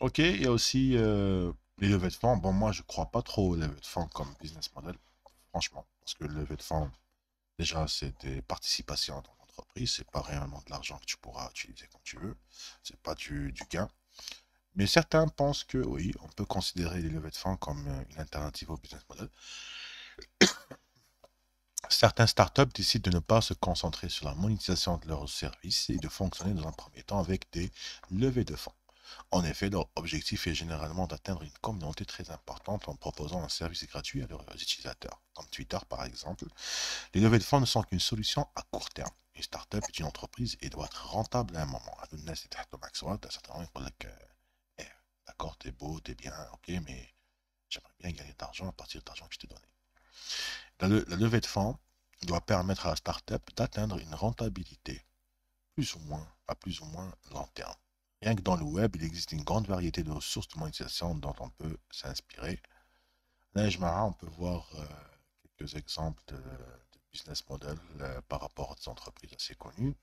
Ok, il y a aussi les levées de fonds. Bon, moi, je crois pas trop aux levées de fonds comme business model, franchement. Parce que le levée de fonds, déjà, c'est des participations dans l'entreprise. C'est pas réellement de l'argent que tu pourras utiliser comme tu veux. C'est pas du gain. Mais certains pensent que oui, on peut considérer les levées de fonds comme une alternative au business model. Certains startups décident de ne pas se concentrer sur la monétisation de leurs services et de fonctionner dans un premier temps avec des levées de fonds. En effet, leur objectif est généralement d'atteindre une communauté très importante en proposant un service gratuit à leurs utilisateurs. Comme Twitter par exemple, les levées de fonds ne sont qu'une solution à court terme. Une startup est une entreprise et doit être rentable à un moment. À un certain moment, il faut que, eh, d'accord, t'es beau, t'es bien, ok, mais j'aimerais bien gagner de l'argent à partir de l'argent que je t'ai donné. La levée de fonds doit permettre à la startup d'atteindre une rentabilité plus ou moins long terme. Rien que dans le web, il existe une grande variété de ressources de monétisation dont on peut s'inspirer. Là, on peut voir quelques exemples de business models par rapport à des entreprises assez connues.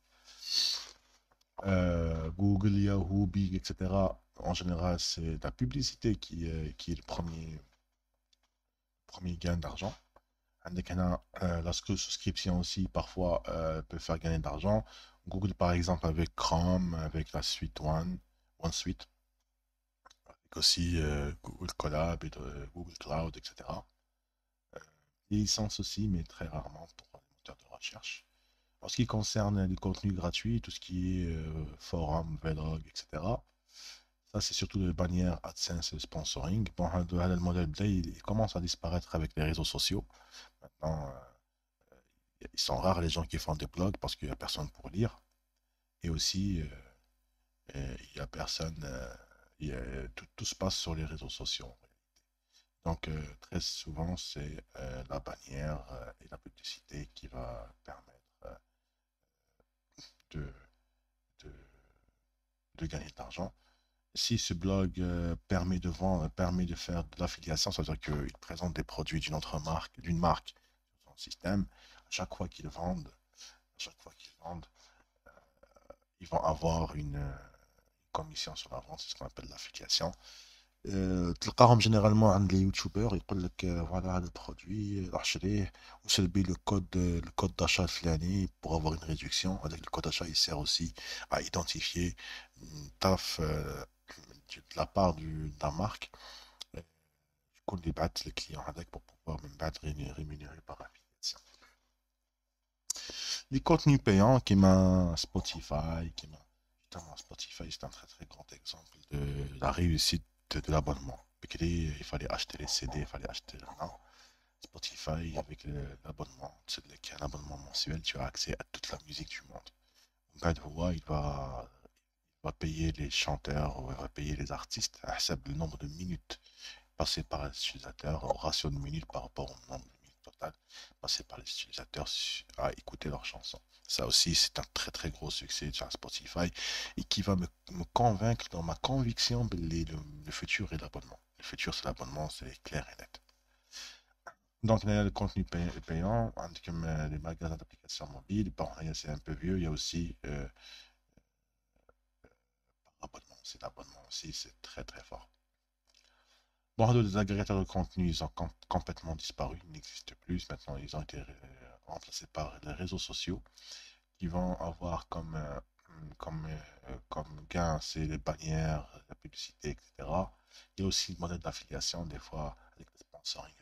Google, Yahoo, Bing, etc. En général, c'est la publicité qui est le premier gain d'argent. La souscription aussi, parfois, peut faire gagner de l'argent. Google, par exemple, avec Chrome, avec la suite OneSuite, avec aussi Google Colab et Google Cloud, etc. Les licences aussi, mais très rarement pour les moteurs de recherche. En ce qui concerne les contenus gratuits, tout ce qui est forum, vlog, etc., ça, c'est surtout les bannières AdSense et sponsoring. Bon, le modèle il commence à disparaître avec les réseaux sociaux. Maintenant, ils sont rares les gens qui font des blogs parce qu'il n'y a personne pour lire. Et aussi, il n'y a personne. Tout se passe sur les réseaux sociaux. Donc, très souvent, c'est la bannière et la publicité qui va permettre de, de, de gagner de l'argent. Si ce blog permet de vendre, permet de faire de l'affiliation, ça veut dire qu'il présente des produits d'une autre marque, d'une marque sur son système. À chaque fois qu'ils vendent, ils vont avoir une commission sur la vente, c'est ce qu'on appelle l'affiliation. تلقاهم généralement عند les youtubeurs يقول لك voilà هذا البرودوي روح شريه وسلبي le code d'achat الفلاني pour avoir une réduction. Avec le code d'achat, il sert aussi à identifier une taf de la part de la marque يكون اللي بعت الكليون هذاك pour pouvoir من بعد rémunérer par affiliation. Les contenus payants qui m'a Spotify, putain, Spotify, c'est un très très grand exemple de la réussite de l'abonnement. Il fallait acheter les CD, il fallait acheter non. Spotify, avec l'abonnement, c'est un abonnement mensuel, tu as accès à toute la musique du monde. Bad Hua, il va payer les chanteurs, ou il va payer les artistes à le nombre de minutes passées par les utilisateurs, au ratio de minutes par rapport au nombre de minutes total passées par les utilisateurs à écouter leurs chansons. Ça aussi, c'est un très très gros succès sur Spotify et qui va me convaincre dans ma conviction que le futur est l'abonnement. Le futur, c'est l'abonnement, c'est clair et net. Donc, il y a le contenu payant, comme les magasins d'applications mobiles. Bon, c'est un peu vieux. Il y a aussi l'abonnement. C'est l'abonnement aussi, c'est très très fort. Bon, les agrégateurs de contenu, ils ont complètement disparu. Ils n'existent plus. Maintenant, ils ont été remplacés par les réseaux sociaux qui vont avoir comme gain, c'est les bannières, la publicité, etc. Il y a aussi le modèle d'affiliation, des fois, avec le sponsoring.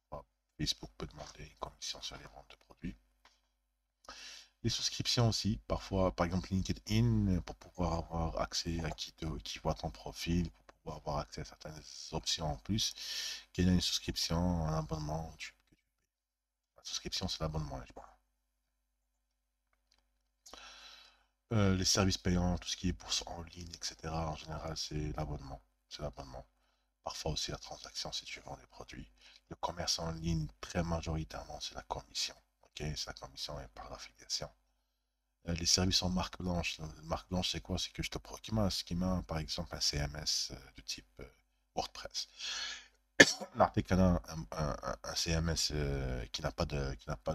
Parfois, Facebook peut demander une commission sur les ventes de produits. Les souscriptions aussi, parfois, par exemple LinkedIn, pour pouvoir avoir accès à qui voit ton profil, pour pouvoir avoir accès à certaines options en plus, qu'il y a une souscription, un abonnement. La souscription, c'est l'abonnement, je crois. Les services payants, tout ce qui est bourse en ligne, etc. En général, c'est l'abonnement. C'est l'abonnement. Parfois aussi la transaction si tu vends des produits. Le commerce en ligne, très majoritairement, c'est la commission. Ok, c'est la commission et par l'affiliation. Les services en marque blanche. Marque blanche, c'est quoi? C'est que je te procure par exemple, un CMS de type WordPress. L'article a un CMS qui n'a pas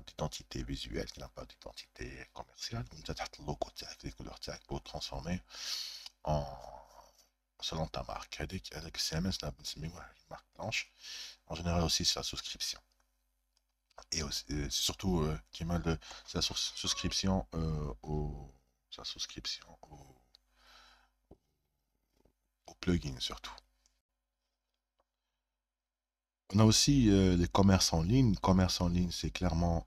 d'identité visuelle, qui n'a pas d'identité commerciale. Donc, tu as le logo, les couleurs pour le transformer en, selon ta marque. avec CMS, c'est une marque blanche. En général aussi, c'est la souscription. Et c'est surtout qui est mal de c'est la souscription sa souscription au plugin surtout. On a aussi les commerces en ligne. Commerce en ligne, c'est clairement,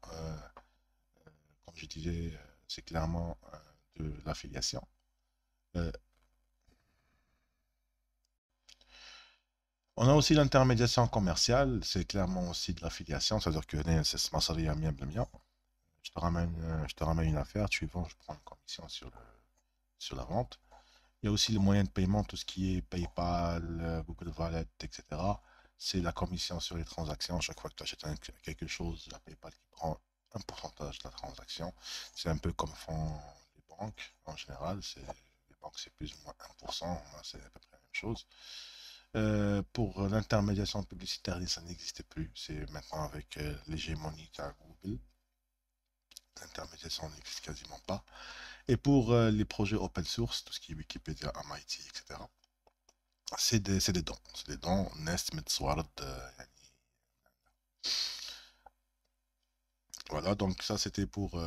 comme je disais, c'est clairement de l'affiliation. Euh, on a aussi l'intermédiation commerciale, c'est clairement aussi de l'affiliation, c'est-à-dire que c'est ma salle bien bien. Je te ramène une affaire, tu vends, je prends une commission sur la vente. Il y a aussi les moyens de paiement, tout ce qui est PayPal, Google Wallet, etc. C'est la commission sur les transactions. Chaque fois que tu achètes quelque chose, la PayPal qui prend un pourcentage de la transaction. C'est un peu comme font les banques en général. Les banques, c'est plus ou moins 1%. C'est à peu près la même chose. Pour l'intermédiation publicitaire, ça n'existe plus. C'est maintenant avec l'hégémonie qu'a Google. L'intermédiation n'existe quasiment pas. Et pour les projets open source, tout ce qui est Wikipédia, MIT, etc., c'est des dons. C'est des dons. Nest, Metsward, voilà, donc ça c'était pour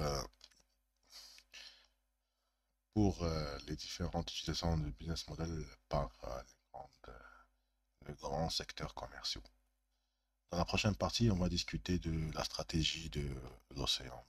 les différentes utilisations de business model par les grands secteurs commerciaux. Dans la prochaine partie, on va discuter de la stratégie de l'océan.